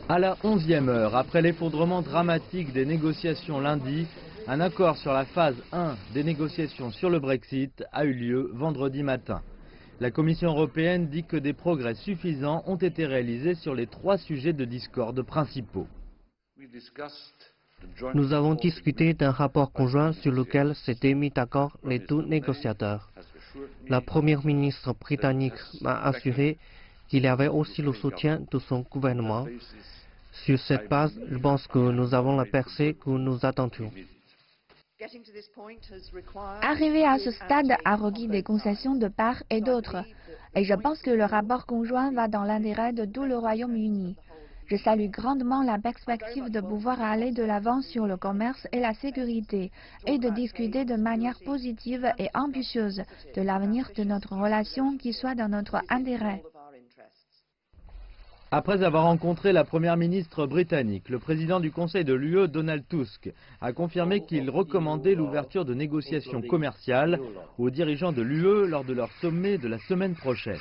À la 11e heure, après l'effondrement dramatique des négociations lundi, un accord sur la phase 1 des négociations sur le Brexit a eu lieu vendredi matin. La Commission européenne dit que des progrès suffisants ont été réalisés sur les 3 sujets de discorde principaux. Nous avons discuté d'un rapport conjoint sur lequel s'étaient mis d'accord les 2 négociateurs. La première ministre britannique m'a assuré qu'il y avait aussi le soutien de son gouvernement. Sur cette base, je pense que nous avons la percée que nous attendions. Arriver à ce stade a requis des concessions de part et d'autre, et je pense que le rapport conjoint va dans l'intérêt de tout le Royaume-Uni. Je salue grandement la perspective de pouvoir aller de l'avant sur le commerce et la sécurité, et de discuter de manière positive et ambitieuse de l'avenir de notre relation qui soit dans notre intérêt. Après avoir rencontré la première ministre britannique, le président du Conseil de l'UE, Donald Tusk, a confirmé qu'il recommandait l'ouverture de négociations commerciales aux dirigeants de l'UE lors de leur sommet de la semaine prochaine.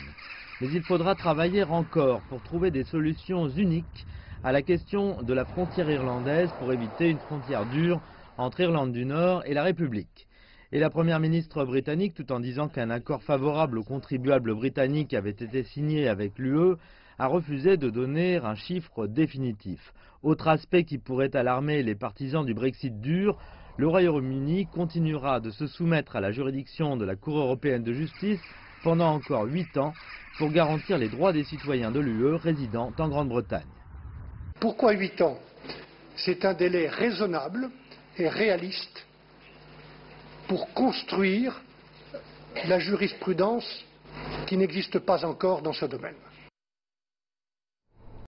Mais il faudra travailler encore pour trouver des solutions uniques à la question de la frontière irlandaise pour éviter une frontière dure entre Irlande du Nord et la République. Et la première ministre britannique, tout en disant qu'un accord favorable aux contribuables britanniques avait été signé avec l'UE, a refusé de donner un chiffre définitif. Autre aspect qui pourrait alarmer les partisans du Brexit dur, le Royaume-Uni continuera de se soumettre à la juridiction de la Cour européenne de justice pendant encore 8 ans pour garantir les droits des citoyens de l'UE résidant en Grande-Bretagne. Pourquoi 8 ans? C'est un délai raisonnable et réaliste pour construire la jurisprudence qui n'existe pas encore dans ce domaine.